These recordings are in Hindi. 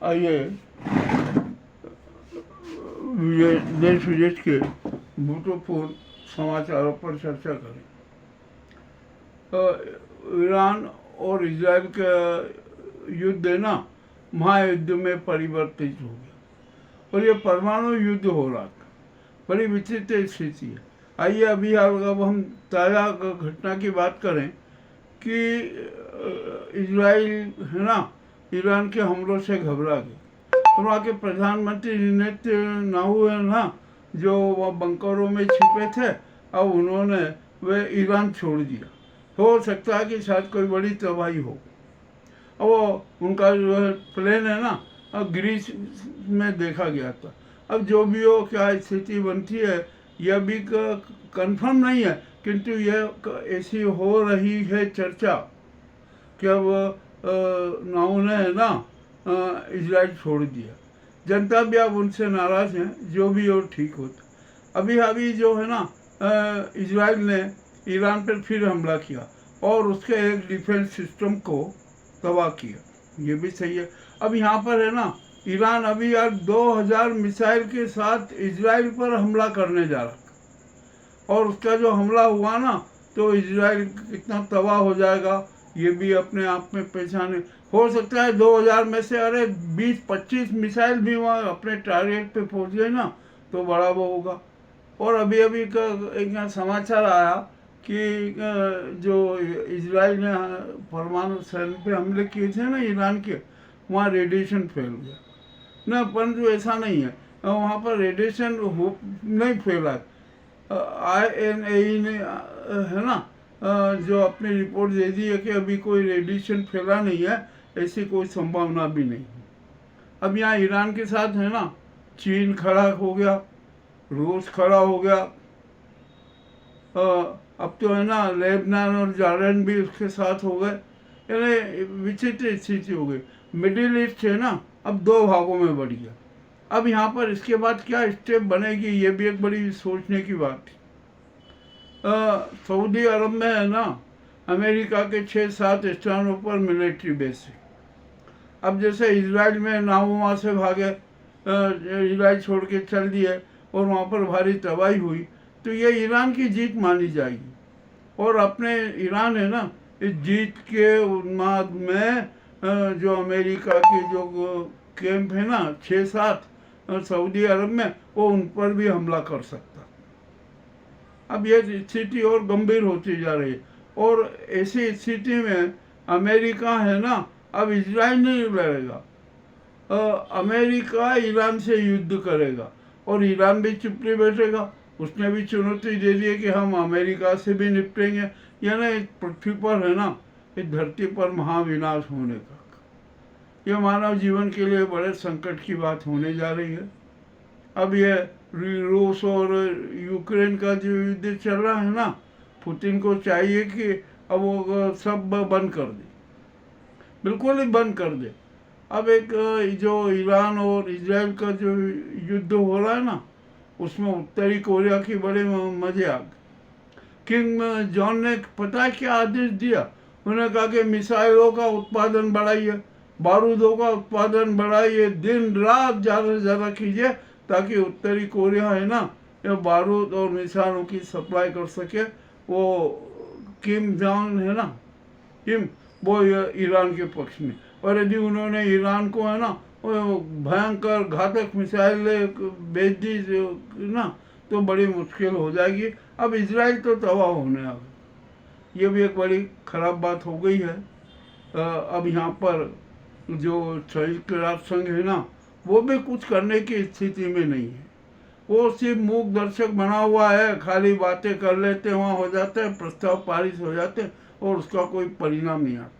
आइए देश विदेश के महत्वपूर्ण समाचारों पर चर्चा करें। ईरान और इजराइल का युद्ध है ना, महायुद्ध में परिवर्तित हो गया और ये परमाणु युद्ध हो रहा था। बड़ी विचित्र स्थिति है। आइए अभी अब हम ताज़ा घटना की बात करें कि इजराइल है ना, ईरान के हमलों से घबरा गए और वहाँ के प्रधानमंत्री नेतन्याहू है ना, जो वह बंकरों में छिपे थे, अब उन्होंने वे ईरान छोड़ दिया। हो सकता है कि शायद कोई बड़ी तबाही हो। अब वो उनका जो है प्लेन है ना, अब ग्रीस में देखा गया था। अब जो भी हो, क्या स्थिति बनती है यह भी कंफर्म नहीं है, किंतु यह ऐसी हो रही है चर्चा कि अब नाउ ने है ना इजराइल छोड़ दिया। जनता भी अब उनसे नाराज़ हैं, जो भी हो ठीक होता। अभी जो है ना इजराइल ने ईरान पर फिर हमला किया और उसके एक डिफेंस सिस्टम को तबाह किया, ये भी सही है। अब यहाँ पर है ना, ईरान अभी यार 2000 मिसाइल के साथ इजराइल पर हमला करने जा रहा और उसका जो हमला हुआ ना, तो इजराइल कितना तबाह हो जाएगा ये भी अपने आप में पहचाने। हो सकता है 2000 में से अरे 20-25 मिसाइल भी वहाँ अपने टारगेट पे पहुँच गए ना, तो बड़ा वो होगा। और अभी एक समाचार आया कि जो इजराइल ने परमाणु सैन्य पे हमले किए थे ना ईरान के, वहाँ रेडिएशन फैल गया ना, परंतु ऐसा नहीं है, वहाँ पर रेडिएशन नहीं फैला। INAE ने है ना जो अपनी रिपोर्ट दे दी है कि अभी कोई रेडिएशन फैला नहीं है, ऐसी कोई संभावना भी नहीं है। अब यहाँ ईरान के साथ है ना चीन खड़ा हो गया, रूस खड़ा हो गया, अब तो है ना लेबनान और जॉर्डन भी उसके साथ हो गए, यानी विचित्र स्थिति हो गई। मिडिल ईस्ट है ना अब 2 भागों में बढ़ गया। अब यहाँ पर इसके बाद क्या स्टेप बनेगी, ये भी एक बड़ी सोचने की बात है। सऊदी अरब में है ना अमेरिका के 6-7 स्थानों पर मिलिट्री बेस है। अब जैसे इजराइल में ना वहाँ से भागे, इजराइल छोड़ के चल दिए और वहाँ पर भारी तबाही हुई, तो ये ईरान की जीत मानी जाएगी। और अपने ईरान है ना इस जीत के उन्माद में जो अमेरिका की जो कैंप है ना 6-7 सऊदी अरब में, वो उन पर भी हमला कर सकता। अब ये स्थिति और गंभीर होती जा रही है और ऐसी स्थिति में अमेरिका है ना अब इजराइल नहीं लड़ेगा, अमेरिका ईरान से युद्ध करेगा और ईरान भी चुप नहीं बैठेगा। उसने भी चुनौती दे दी है कि हम अमेरिका से भी निपटेंगे, यानी पृथ्वी पर है ना इस धरती पर महाविनाश होने का, यह मानव जीवन के लिए बड़े संकट की बात होने जा रही है। अब ये रूस और यूक्रेन का जो युद्ध चल रहा है ना, पुतिन को चाहिए कि अब वो सब बंद कर दे, बिल्कुल ही बंद कर दे। अब एक जो ईरान और इजराइल का जो युद्ध हो रहा है ना, उसमें उत्तरी कोरिया की बड़े मजे आ गए। किंग जॉन ने पता है क्या आदेश दिया, उन्होंने कहा कि मिसाइलों का उत्पादन बढ़ाइए, बारूदों का उत्पादन बढ़ाइए, दिन रात ज़्यादा से ज़्यादा कीजिए, ताकि उत्तरी कोरिया है ना ये बारूद और मिसाइलों की सप्लाई कर सके। वो किम जॉन है ना, किम, वो ईरान के पक्ष में। और यदि उन्होंने ईरान को है ना भयंकर घातक मिसाइल भेज दी ना, तो बड़ी मुश्किल हो जाएगी। अब इजराइल तो तबाह होने आ गया, ये भी एक बड़ी खराब बात हो गई है। अब यहाँ पर जो संयुक्त राष्ट्र संघ है ना, वो भी कुछ करने की स्थिति में नहीं है। वो सिर्फ मूक दर्शक बना हुआ है, खाली बातें कर लेते वहाँ हो जाते हैं, प्रस्ताव पारित हो जाते हैं और उसका कोई परिणाम नहीं आता।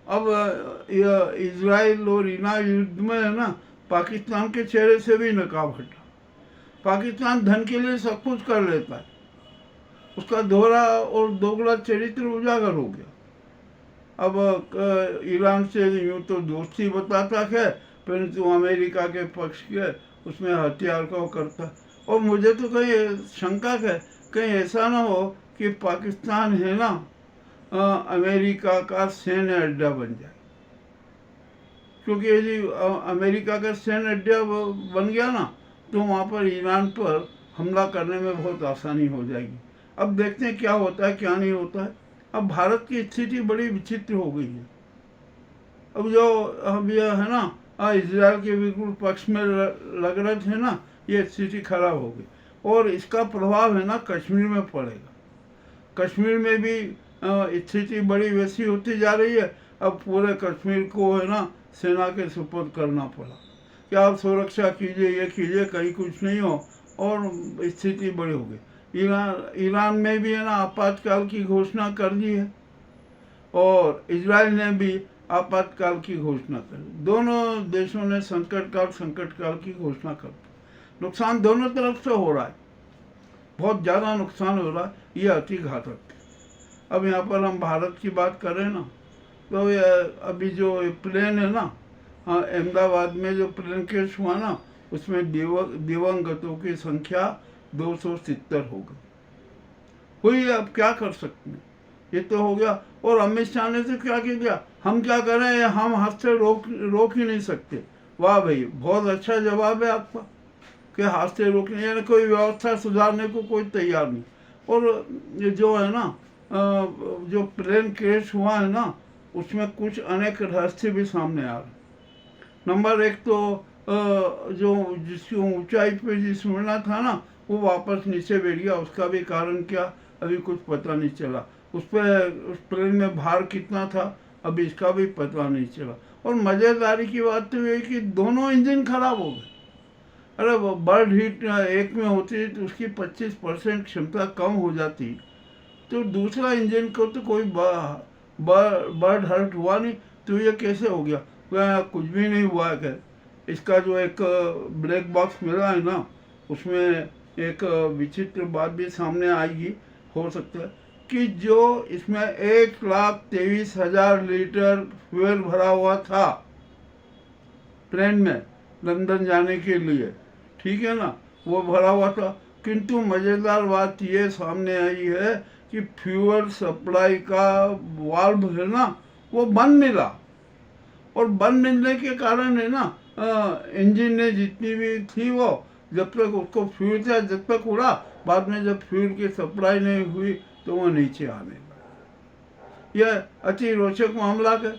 अब इजराइल और ईरान युद्ध में है ना पाकिस्तान के चेहरे से भी नकाब हटा। पाकिस्तान धन के लिए सब कुछ कर लेता है, उसका दोहरा और दोगला चरित्र उजागर हो गया। अब ईरान से यूँ तो दोस्ती बताता है, परंतु अमेरिका के पक्ष के उसमें हथियार का वो करता। और मुझे तो कहीं शंका है कहीं ऐसा ना हो कि पाकिस्तान है ना अमेरिका का सैन्य अड्डा बन जाए, क्योंकि यदि अमेरिका का सैन्य अड्डा बन गया ना, तो वहाँ पर ईरान पर हमला करने में बहुत आसानी हो जाएगी। अब देखते हैं क्या होता है क्या नहीं होता है। अब भारत की स्थिति बड़ी विचित्र हो गई है। अब ये है ना, इजराइल के बिल्कुल पक्ष में लग रहे थे ना, ये स्थिति खराब हो गई। और इसका प्रभाव है ना कश्मीर में पड़ेगा। कश्मीर में भी स्थिति बड़ी वैसी होती जा रही है। अब पूरे कश्मीर को है ना सेना के सुपुर्द करना पड़ा कि आप सुरक्षा कीजिए, ये कीजिए, कहीं कुछ नहीं हो, और स्थिति बड़ी हो गई। ईरान में भी है ना आपातकाल की घोषणा कर दी है, और इजराइल ने भी आपातकाल की घोषणा कर दी। दोनों देशों ने संकट काल की घोषणा कर दी। नुकसान दोनों तरफ से हो रहा है, बहुत ज़्यादा नुकसान हो रहा है, ये अति घातक है। अब यहाँ पर हम भारत की बात करें ना, तो ये अभी जो प्लेन है ना, अहमदाबाद में जो प्लेन क्रैश हुआ ना, उसमें दिवंगतों की संख्या 270 हो गई हुई। अब क्या कर सकते हैं, ये तो हो गया। और अमित शाह ने तो क्या किया, हम क्या करें, हम हाथ से रोक ही नहीं सकते। वाह भाई, बहुत अच्छा जवाब है आपका कि हाथ से रोकने, यानी कोई व्यवस्था सुधारने को कोई तैयार नहीं। और ये जो है ना जो प्लेन क्रैश हुआ है ना, उसमें कुछ अनेक रहस्य भी सामने आ रहे। नंबर एक तो जो जिसकी ऊंचाई पे जिस उड़ना था ना, वो वापस नीचे बैठ गया। उसका भी कारण क्या, अभी कुछ पता नहीं चला। उस प्लेन में भार कितना था, अभी इसका भी पता नहीं चला। और मज़ेदारी की बात तो ये है कि दोनों इंजन खराब हो गए। अरे बर्ड हीट एक में होती तो उसकी 25% क्षमता कम हो जाती, तो दूसरा इंजन को तो कोई बर्ड हर्ट हुआ नहीं, तो ये कैसे हो गया? कुछ भी नहीं हुआ है। इसका जो एक ब्लैक बॉक्स मिला है ना, उसमें एक विचित्र बात भी सामने आएगी, हो सकता है कि जो इसमें 1,23,000 लीटर फ्यूल भरा हुआ था प्लेन में लंदन जाने के लिए, ठीक है ना, वो भरा हुआ था। किंतु मज़ेदार बात ये सामने आई है कि फ्यूल सप्लाई का वाल्व है ना, वो बंद मिला। और बंद मिलने के कारण है ना इंजन ने जितनी भी थी वो, जब तक उसको फ्यूल था, जब तक उड़ा, बाद में जब फ्यूल की सप्लाई नहीं हुई तो वो नीचे आने लगा। यह अति रोचक मामला है।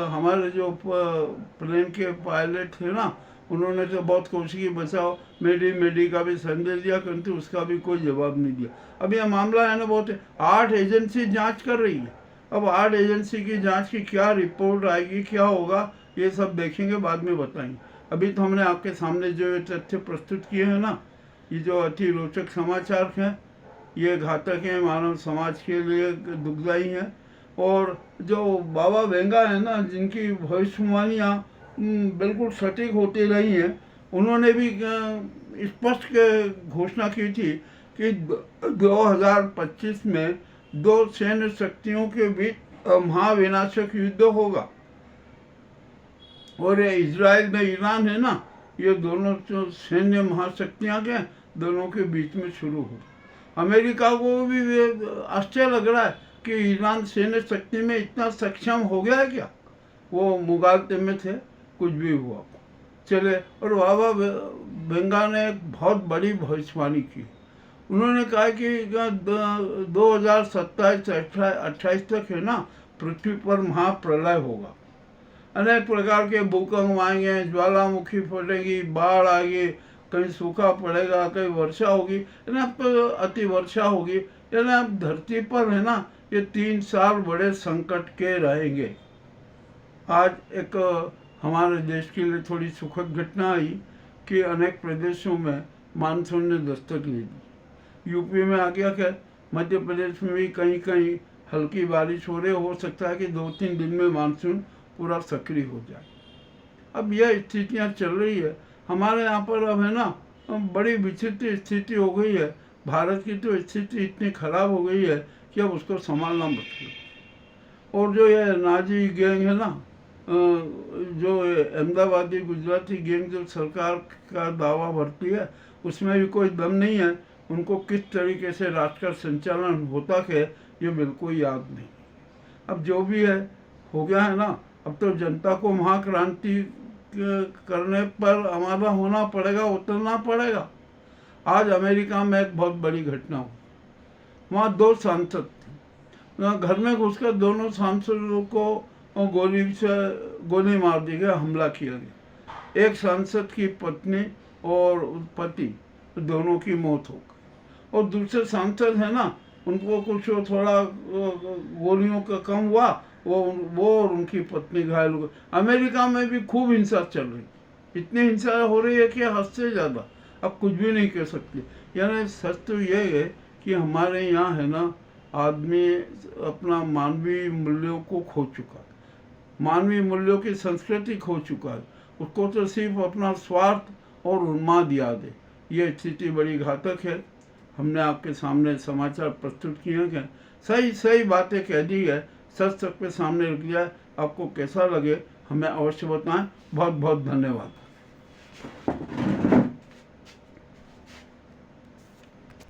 हमारे जो प्लेन के पायलट थे ना, उन्होंने तो बहुत कोशिश की, बचाओ मेडी का भी संदेश दिया, किंतु उसका भी कोई जवाब नहीं दिया। अब यह मामला है ना बहुत 8 एजेंसी जांच कर रही है। अब 8 एजेंसी की जांच की क्या रिपोर्ट आएगी, क्या होगा, ये सब देखेंगे, बाद में बताएंगे। अभी तो हमने आपके सामने जो तथ्य प्रस्तुत किए हैं ना, ये जो अति रोचक समाचार हैं, ये घातक हैं, मानव समाज के लिए दुखदायी हैं। और जो बाबा वेंगा है ना, जिनकी भविष्यवाणियाँ बिल्कुल सटीक होती रही हैं, उन्होंने भी स्पष्ट घोषणा की थी कि 2025 में 2 सैन्य शक्तियों के बीच महाविनाशक युद्ध होगा। और ये इजराइल में ईरान है ना, ये दोनों जो सैन्य महाशक्तियाँ के दोनों के बीच में शुरू हो। अमेरिका को भी आश्चर्य लग रहा है कि ईरान सैन्य शक्ति में इतना सक्षम हो गया है क्या। वो मुगालते में थे, कुछ भी हुआ चले। और बाबा वेंगा ने एक बहुत बड़ी भविष्यवाणी की। उन्होंने कहा कि 2027-28 तक है ना, पृथ्वी पर महाप्रलय होगा। अनेक प्रकार के भूकंप आएंगे, ज्वालामुखी फटेगी, बाढ़ आएगी, कहीं सूखा पड़ेगा, कहीं वर्षा होगी, यानी अब अति वर्षा होगी। यानी अब धरती पर है ना, ये 3 साल बड़े संकट के रहेंगे। आज एक हमारे देश के लिए थोड़ी सुखद घटना आई कि अनेक प्रदेशों में मानसून ने दस्तक ले दी। यूपी में आ गया क्या, मध्य प्रदेश में भी कहीं कहीं हल्की बारिश हो रही, हो सकता है कि 2-3 दिन में मानसून पूरा सक्रिय हो जाए। अब यह स्थितियाँ चल रही है हमारे यहाँ पर। अब है ना बड़ी विचित्र स्थिति हो गई है। भारत की तो स्थिति इतनी खराब हो गई है कि अब उसको संभालना मुश्किल। और जो ये नाजी गैंग है ना, जो अहमदाबादी गुजराती गैंग जो सरकार का दावा भरती है, उसमें भी कोई दम नहीं है। उनको किस तरीके से राष्ट्र का संचालन होता है ये बिल्कुल याद नहीं। अब जो भी है हो गया है ना, अब तो जनता को महाक्रांति करने पर हमारा होना पड़ेगा, उतरना पड़ेगा। आज अमेरिका में एक बहुत बड़ी घटना हुई। वहाँ 2 सांसद थे, वहाँ घर में घुसकर दोनों सांसदों को गोली मार दी गई, हमला किया गया। एक सांसद की पत्नी और पति दोनों की मौत हो गई, और दूसरे सांसद है ना, उनको कुछ थोड़ा गोलियों का कम हुआ, वो और उनकी पत्नी घायल हो गई। अमेरिका में भी खूब हिंसा चल रही, इतनी हिंसा हो रही है कि हद से ज़्यादा अब कुछ भी नहीं कह सकते। यानी सच तो ये है कि हमारे यहाँ है ना, आदमी अपना मानवीय मूल्यों को खो चुका है, मानवीय मूल्यों की संस्कृति खो चुका है। उसको तो सिर्फ अपना स्वार्थ और उन्माद याद है। ये स्थिति बड़ी घातक है। हमने आपके सामने समाचार प्रस्तुत किए हैं, सही सही बातें कह दी है, सच सबके सामने रख दिया है। आपको कैसा लगे हमें अवश्य बताएं। बहुत बहुत धन्यवाद।